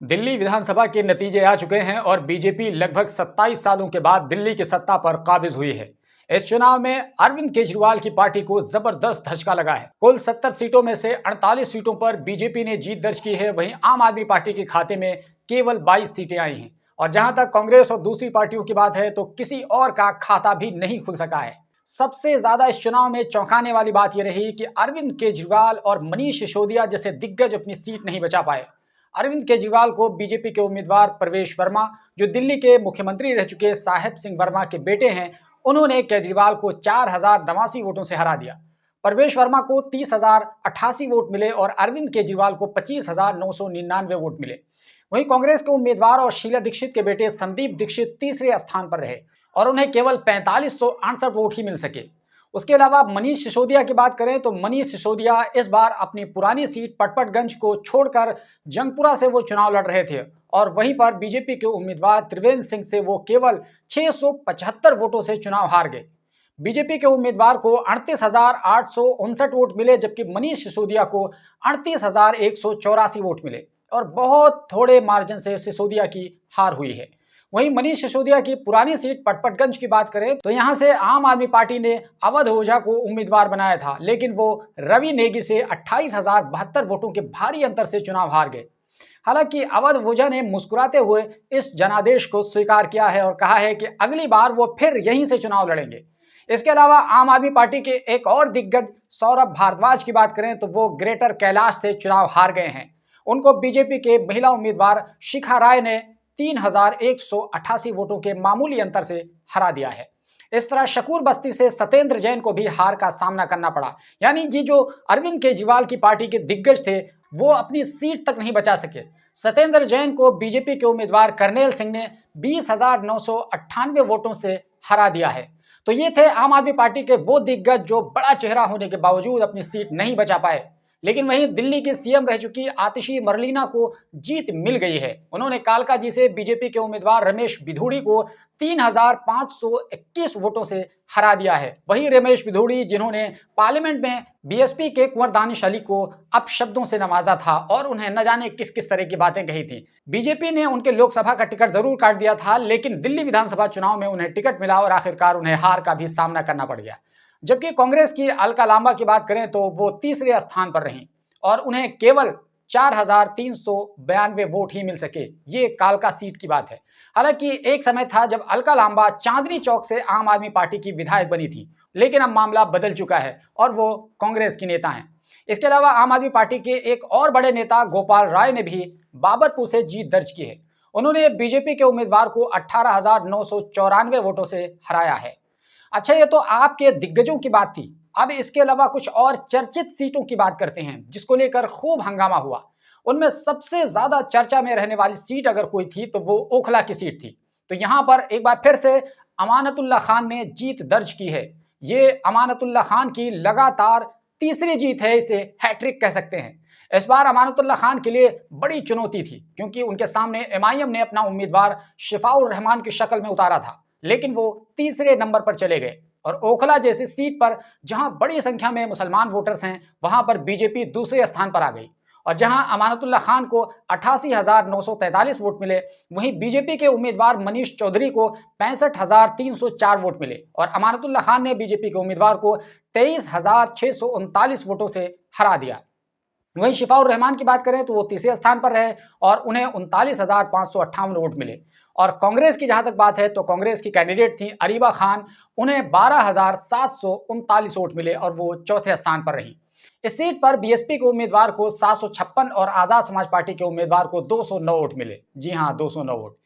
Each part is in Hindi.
दिल्ली विधानसभा के नतीजे आ चुके हैं और बीजेपी लगभग 27 सालों के बाद दिल्ली की सत्ता पर काबिज हुई है। इस चुनाव में अरविंद केजरीवाल की पार्टी को जबरदस्त धचका लगा है। कुल 70 सीटों में से 48 सीटों पर बीजेपी ने जीत दर्ज की है। वहीं आम आदमी पार्टी के खाते में केवल 22 सीटें आई हैं। और जहां तक कांग्रेस और दूसरी पार्टियों की बात है तो किसी और का खाता भी नहीं खुल सका है। सबसे ज्यादा इस चुनाव में चौंकाने वाली बात यह रही कि अरविंद केजरीवाल और मनीष सिसोदिया जैसे दिग्गज अपनी सीट नहीं बचा पाए। अरविंद केजरीवाल को बीजेपी के उम्मीदवार प्रवेश वर्मा, जो दिल्ली के मुख्यमंत्री रह चुके साहेब सिंह वर्मा के बेटे हैं, उन्होंने केजरीवाल को 4089 वोटों से हरा दिया। प्रवेश वर्मा को 30,088 वोट मिले और अरविंद केजरीवाल को 25,999 वोट मिले। वहीं कांग्रेस के उम्मीदवार और शीला दीक्षित के बेटे संदीप दीक्षित तीसरे स्थान पर रहे और उन्हें केवल 4568 वोट ही मिल सके। उसके अलावा मनीष सिसोदिया की बात करें तो मनीष सिसोदिया इस बार अपनी पुरानी सीट पटपटगंज को छोड़कर जंगपुरा से वो चुनाव लड़ रहे थे और वहीं पर बीजेपी के उम्मीदवार त्रिवेंद्र सिंह से वो केवल 675 वोटों से चुनाव हार गए। बीजेपी के उम्मीदवार को 38,859 वोट मिले जबकि मनीष सिसोदिया को 38,184 वोट मिले और बहुत थोड़े मार्जिन से सिसोदिया की हार हुई है। वहीं मनीष सिसोदिया की पुरानी सीट पटपटगंज की बात करें तो यहां से आम आदमी पार्टी ने अवध ओझा को उम्मीदवार बनाया था, लेकिन वो रवि नेगी से 28,072 वोटों के भारी अंतर से चुनाव हार गए। हालांकि अवध ओझा ने मुस्कुराते हुए इस जनादेश को स्वीकार किया है और कहा है कि अगली बार वो फिर यहीं से चुनाव लड़ेंगे। इसके अलावा आम आदमी पार्टी के एक और दिग्गज सौरभ भारद्वाज की बात करें तो वो ग्रेटर कैलाश से चुनाव हार गए हैं। उनको बीजेपी के महिला उम्मीदवार शिखा राय ने 3,188 वोटों के मामूली अंतर से हरा दिया है। इस तरह शकूर बस्ती से सत्येंद्र जैन को भी हार का सामना करना पड़ा। यानी ये जो अरविंद केजरीवाल की पार्टी के दिग्गज थे वो अपनी सीट तक नहीं बचा सके। सत्येंद्र जैन को बीजेपी के उम्मीदवार करनेल सिंह ने 20,998 वोटों से हरा दिया है। तो ये थे आम आदमी पार्टी के वो दिग्गज जो बड़ा चेहरा होने के बावजूद अपनी सीट नहीं बचा पाए। लेकिन वहीं दिल्ली की सीएम रह चुकी आतिशी मरलीना को जीत मिल गई है। उन्होंने कालकाजी से बीजेपी के उम्मीदवार रमेश बिधूड़ी को 3,521 वोटों से हरा दिया है। वही रमेश बिधूड़ी जिन्होंने पार्लियामेंट में बीएसपी के कुंवर दानिश अली को अपशब्दों से नवाजा था और उन्हें न जाने किस किस तरह की बातें कही थी। बीजेपी ने उनके लोकसभा का टिकट जरूर काट दिया था, लेकिन दिल्ली विधानसभा चुनाव में उन्हें टिकट मिला और आखिरकार उन्हें हार का भी सामना करना पड़ गया। जबकि कांग्रेस की अलका लांबा की बात करें तो वो तीसरे स्थान पर रहीं और उन्हें केवल 4,392 वोट ही मिल सके। ये कालका सीट की बात है। हालांकि एक समय था जब अलका लांबा चांदनी चौक से आम आदमी पार्टी की विधायक बनी थी, लेकिन अब मामला बदल चुका है और वो कांग्रेस की नेता हैं। इसके अलावा आम आदमी पार्टी के एक और बड़े नेता गोपाल राय ने भी बाबरपुर से जीत दर्ज की है। उन्होंने बीजेपी के उम्मीदवार को 18,994 वोटों से हराया है। अच्छा, ये तो आपके दिग्गजों की बात थी। अब इसके अलावा कुछ और चर्चित सीटों की बात करते हैं जिसको लेकर खूब हंगामा हुआ। उनमें सबसे ज्यादा चर्चा में रहने वाली सीट अगर कोई थी तो वो ओखला की सीट थी। तो यहां पर एक बार फिर से अमानतुल्लाह खान ने जीत दर्ज की है। ये अमानतुल्लाह खान की लगातार तीसरी जीत है, इसे हैट्रिक कह सकते हैं। इस बार अमानतुल्लाह खान के लिए बड़ी चुनौती थी क्योंकि उनके सामने एमआईएम ने अपना उम्मीदवार शिफाउर रहमान की शक्ल में उतारा था, लेकिन वो तीसरे नंबर पर चले गए। और ओखला जैसी सीट पर जहां बड़ी संख्या में मुसलमान वोटर्स हैं, वहां पर बीजेपी दूसरे स्थान पर आ गई। और जहां अमानतुल्लाह खान को 88,943 वोट मिले, वहीं बीजेपी के उम्मीदवार मनीष चौधरी को 65,304 वोट मिले और अमानतुल्लाह खान ने बीजेपी के उम्मीदवार को 23,639 वोटों से हरा दिया। वहीं शिफाउर रहमान की बात करें तो वो तीसरे स्थान पर रहे और उन्हें 39,558 वोट मिले। और कांग्रेस की जहां तक बात है तो कांग्रेस की कैंडिडेट थी अरीबा खान, उन्हें 12,739 वोट मिले और वो चौथे स्थान पर रही। इस सीट पर बीएसपी के उम्मीदवार को 756 और आजाद समाज पार्टी के उम्मीदवार को 209 वोट मिले। जी हां, 209 वोट।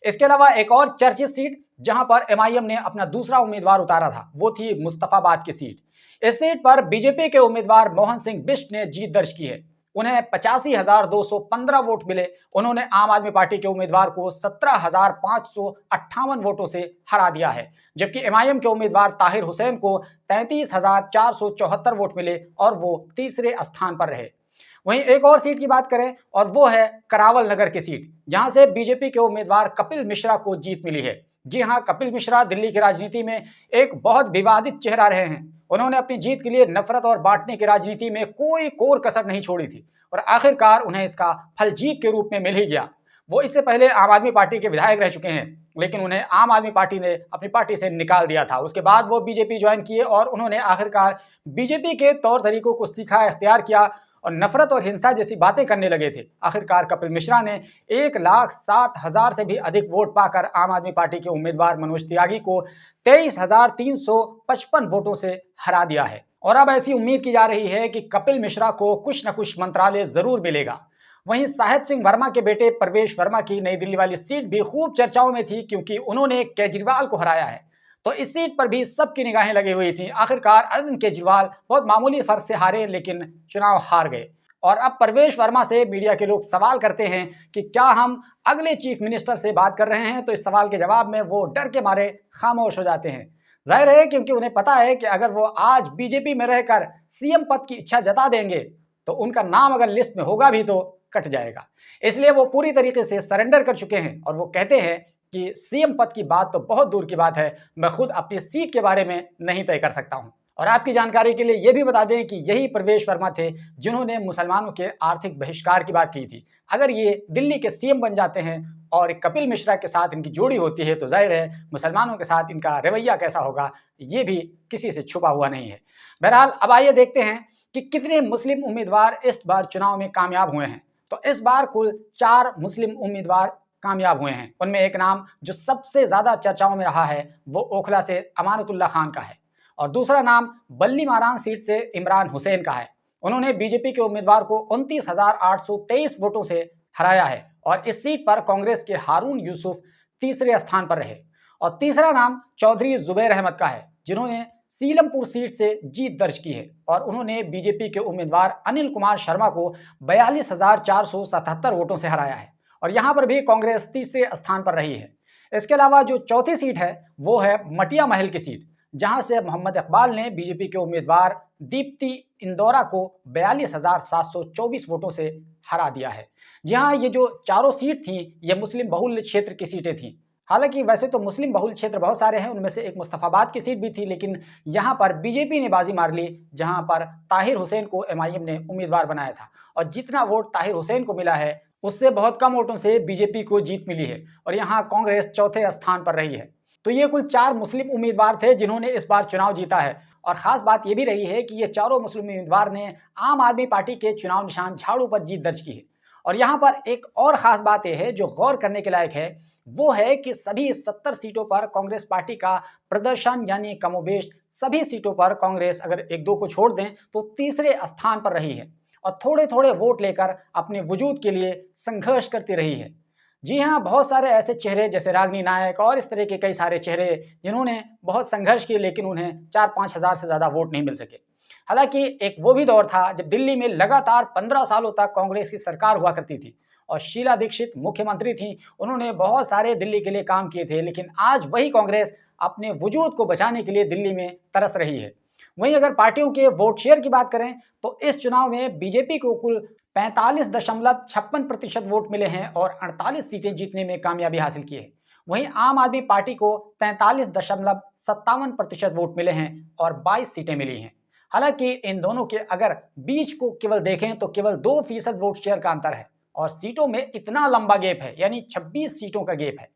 इसके अलावा एक और चर्चित सीट जहां पर एमआईएम ने अपना दूसरा उम्मीदवार उतारा था वो थी मुस्तफाबाद की सीट। इस सीट पर बीजेपी के उम्मीदवार मोहन सिंह बिष्ट ने जीत दर्ज की है। उन्हें 85,215 वोट मिले। उन्होंने आम आदमी पार्टी के उम्मीदवार को 17,558 वोटों से हरा दिया है, जबकि एमआईएम के उम्मीदवार ताहिर हुसैन को 33,474 वोट मिले और वो तीसरे स्थान पर रहे। वहीं एक और सीट की बात करें और वो है करावल नगर की सीट, जहां से बीजेपी के उम्मीदवार कपिल मिश्रा को जीत मिली है। जी हां, कपिल मिश्रा दिल्ली की राजनीति में एक बहुत विवादित चेहरा रहे हैं। उन्होंने अपनी जीत के लिए नफरत और बांटने की राजनीति में कोई कोर कसर नहीं छोड़ी थी और आखिरकार उन्हें इसका फल जीत के रूप में मिल ही गया। वो इससे पहले आम आदमी पार्टी के विधायक रह चुके हैं, लेकिन उन्हें आम आदमी पार्टी ने अपनी पार्टी से निकाल दिया था। उसके बाद वो बीजेपी ज्वाइन किए और उन्होंने आखिरकार बीजेपी के तौर तरीकों को सीखा, इख्तियार किया और नफरत और हिंसा जैसी बातें करने लगे थे। आखिरकार कपिल मिश्रा ने 1,07,000 से भी अधिक वोट पाकर आम आदमी पार्टी के उम्मीदवार मनोज त्यागी को 23,355 वोटों से हरा दिया है। और अब ऐसी उम्मीद की जा रही है कि कपिल मिश्रा को कुछ न कुछ मंत्रालय जरूर मिलेगा। वहीं साहेब सिंह वर्मा के बेटे प्रवेश वर्मा की नई दिल्ली वाली सीट भी खूब चर्चाओं में थी, क्योंकि उन्होंने केजरीवाल को हराया है। तो इस सीट पर भी सबकी निगाहें लगी हुई थी। आखिरकार अरविंद केजरीवाल बहुत मामूली फर्क से हारे, लेकिन चुनाव हार गए। और अब प्रवेश वर्मा से मीडिया के लोग सवाल करते हैं कि क्या हम अगले चीफ मिनिस्टर से बात कर रहे हैं, तो इस सवाल के जवाब में वो डर के मारे खामोश हो जाते हैं। जाहिर है, क्योंकि उन्हें पता है कि अगर वो आज बीजेपी में रहकर सीएम पद की इच्छा जता देंगे तो उनका नाम अगर लिस्ट में होगा भी तो कट जाएगा। इसलिए वो पूरी तरीके से सरेंडर कर चुके हैं और वो कहते हैं कि सीएम पद की बात तो बहुत दूर की बात है, मैं खुद अपनी सीट के बारे में नहीं तय कर सकता हूं। और आपकी जानकारी के लिए यह भी बता दें कि यही प्रवेश वर्मा थे जिन्होंने मुसलमानों के आर्थिक बहिष्कार की बात की थी। अगर ये दिल्ली के सीएम बन जाते हैं और कपिल मिश्रा के साथ इनकी जोड़ी होती है तो जाहिर है मुसलमानों के साथ इनका रवैया कैसा होगा, ये भी किसी से छुपा हुआ नहीं है। बहरहाल अब आइए देखते हैं कि कितने मुस्लिम उम्मीदवार इस बार चुनाव में कामयाब हुए हैं। तो इस बार कुल 4 मुस्लिम उम्मीदवार कामयाब हुए हैं। उनमें एक नाम जो सबसे ज्यादा चर्चाओं में रहा है वो ओखला से अमानतुल्लाह खान का है और दूसरा नाम बल्ली मारान सीट से इमरान हुसैन का है। उन्होंने बीजेपी के उम्मीदवार को 29,823 वोटों से हराया है और इस सीट पर कांग्रेस के हारून यूसुफ तीसरे स्थान पर रहे। और तीसरा नाम चौधरी जुबैर अहमद का है, जिन्होंने सीलमपुर सीट से जीत दर्ज की है और उन्होंने बीजेपी के उम्मीदवार अनिल कुमार शर्मा को 42,477 वोटों से हराया है और यहां पर भी कांग्रेस तीसरे स्थान पर रही है। इसके अलावा जो चौथी सीट है वो है मटिया महल की सीट, जहां से मोहम्मद इकबाल ने बीजेपी के उम्मीदवार दीप्ति इंदौरा को 42,724 वोटों से हरा दिया है। जी हाँ, ये जो चारों सीट थी ये मुस्लिम बहुल क्षेत्र की सीटें थी। हालांकि वैसे तो मुस्लिम बहुल क्षेत्र बहुत सारे हैं, उनमें से एक मुस्तफाबाद की सीट भी थी, लेकिन यहां पर बीजेपी ने बाजी मार ली, जहां पर ताहिर हुसैन को एमआईएम ने उम्मीदवार बनाया था और जितना वोट ताहिर हुसैन को मिला है उससे बहुत कम वोटों से बीजेपी को जीत मिली है और यहाँ कांग्रेस चौथे स्थान पर रही है। तो ये कुल 4 मुस्लिम उम्मीदवार थे जिन्होंने इस बार चुनाव जीता है और खास बात यह भी रही है कि ये चारों मुस्लिम उम्मीदवार ने आम आदमी पार्टी के चुनाव निशान झाड़ू पर जीत दर्ज की है। और यहाँ पर एक और खास बात यह है जो गौर करने के लायक है, वो है कि सभी 70 सीटों पर कांग्रेस पार्टी का प्रदर्शन यानी कमोबेश सभी सीटों पर कांग्रेस अगर एक दो को छोड़ दें तो तीसरे स्थान पर रही है और थोड़े थोड़े वोट लेकर अपने वजूद के लिए संघर्ष करती रही है। जी हाँ, बहुत सारे ऐसे चेहरे जैसे रागिनी नायक और इस तरह के कई सारे चेहरे जिन्होंने बहुत संघर्ष किए, लेकिन उन्हें 4-5 हज़ार से ज़्यादा वोट नहीं मिल सके। हालांकि एक वो भी दौर था जब दिल्ली में लगातार 15 सालों तक कांग्रेस की सरकार हुआ करती थी और शीला दीक्षित मुख्यमंत्री थी। उन्होंने बहुत सारे दिल्ली के लिए काम किए थे, लेकिन आज वही कांग्रेस अपने वजूद को बचाने के लिए दिल्ली में तरस रही है। वहीं अगर पार्टियों के वोट शेयर की बात करें तो इस चुनाव में बीजेपी को कुल 45.56% वोट मिले हैं और 48 सीटें जीतने में कामयाबी हासिल की है। वहीं आम आदमी पार्टी को 43.57% वोट मिले हैं और 22 सीटें मिली हैं। हालांकि इन दोनों के अगर बीच को केवल देखें तो केवल 2% वोट शेयर का अंतर है और सीटों में इतना लंबा गैप है, यानी 26 सीटों का गैप है।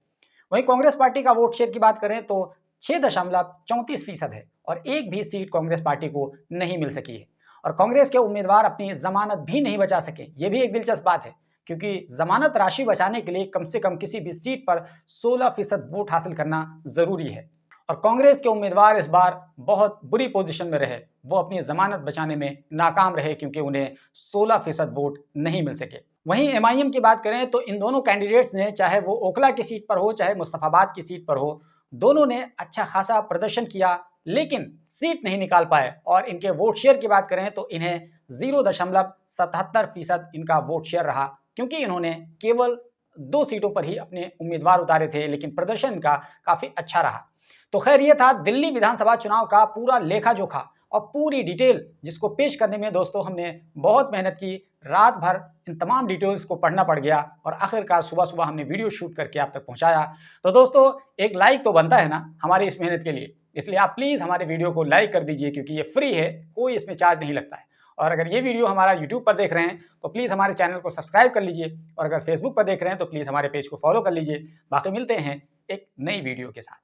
वहीं कांग्रेस पार्टी का वोट शेयर की बात करें तो 6.34% है और एक भी सीट कांग्रेस पार्टी को नहीं मिल सकी है और कांग्रेस के उम्मीदवार अपनी जमानत भी नहीं बचा सके। ये भी एक दिलचस्प बात है, क्योंकि जमानत राशि बचाने के लिए कम से कम किसी भी सीट पर 16% वोट हासिल करना जरूरी है और कांग्रेस के उम्मीदवार इस बार बहुत बुरी पोजीशन में रहे। वो अपनी जमानत बचाने में नाकाम रहे क्योंकि उन्हें 16% वोट नहीं मिल सके। वहीं एमआईएम की बात करें तो इन दोनों कैंडिडेट्स ने, चाहे वो ओखला की सीट पर हो चाहे मुस्तफाबाद की सीट पर हो, दोनों ने अच्छा खासा प्रदर्शन किया लेकिन सीट नहीं निकाल पाए। और इनके वोट शेयर की बात करें तो इन्हें 0.77% इनका वोट शेयर रहा, क्योंकि इन्होंने केवल 2 सीटों पर ही अपने उम्मीदवार उतारे थे, लेकिन प्रदर्शन इनका काफी अच्छा रहा। तो खैर, ये था दिल्ली विधानसभा चुनाव का पूरा लेखा जोखा और पूरी डिटेल, जिसको पेश करने में दोस्तों हमने बहुत मेहनत की। रात भर इन तमाम डिटेल्स को पढ़ना पड़ गया और आखिरकार सुबह सुबह हमने वीडियो शूट करके आप तक पहुंचाया। तो दोस्तों, एक लाइक तो बनता है ना हमारी इस मेहनत के लिए, इसलिए आप प्लीज़ हमारे वीडियो को लाइक कर दीजिए, क्योंकि ये फ्री है, कोई इसमें चार्ज नहीं लगता है। और अगर ये वीडियो हमारा यूट्यूब पर देख रहे हैं तो प्लीज़ हमारे चैनल को सब्सक्राइब कर लीजिए, और अगर फेसबुक पर देख रहे हैं तो प्लीज़ हमारे पेज को फॉलो कर लीजिए। बाकी मिलते हैं एक नई वीडियो के साथ।